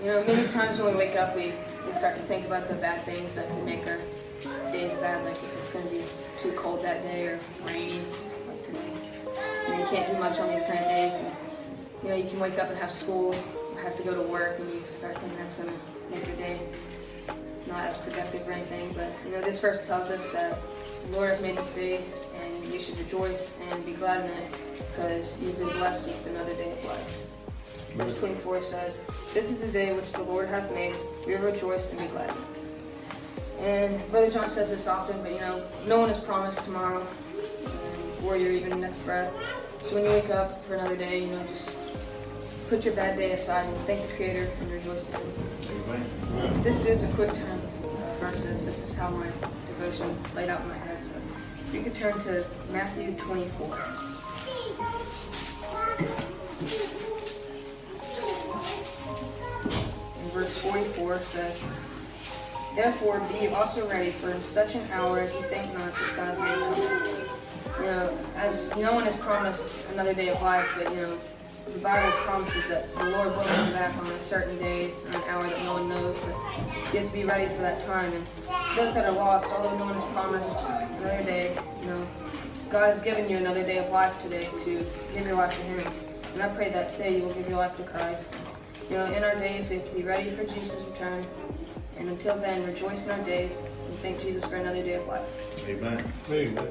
Many times when we wake up, we start to think about the bad things that could make our days bad, like if it's going to be too cold that day or rainy, like today. You can't do much on these kind of days. And, you can wake up and have school or have to go to work, and you start thinking that's going to make your day not as productive or anything. But, this verse tells us that the Lord has made this day, and you should rejoice and be glad in it, because you've been blessed with another day of life. Verse 24 says, "This is the day which the Lord hath made. We will rejoice and be glad." And Brother John says this often, but no one is promised tomorrow or your even next breath. So when you wake up for another day, just put your bad day aside and thank the Creator and rejoice in Him. Amen. This is a quick turn of verses. This is how my devotion laid out in my head. So if you could turn to Matthew 24. Verse 44 says, "Therefore be ye also ready, for in such an hour as ye think not, the Son of Man cometh." As no one is promised another day of life, but the Bible promises that the Lord will come back on a certain day, an hour that no one knows, but you have to be ready for that time. And those that are lost, although no one is promised another day, God has given you another day of life today to give your life to Him. And I pray that today you will give your life to Christ. In our days, we have to be ready for Jesus' return. And until then, rejoice in our days and thank Jesus for another day of life. Amen. Amen.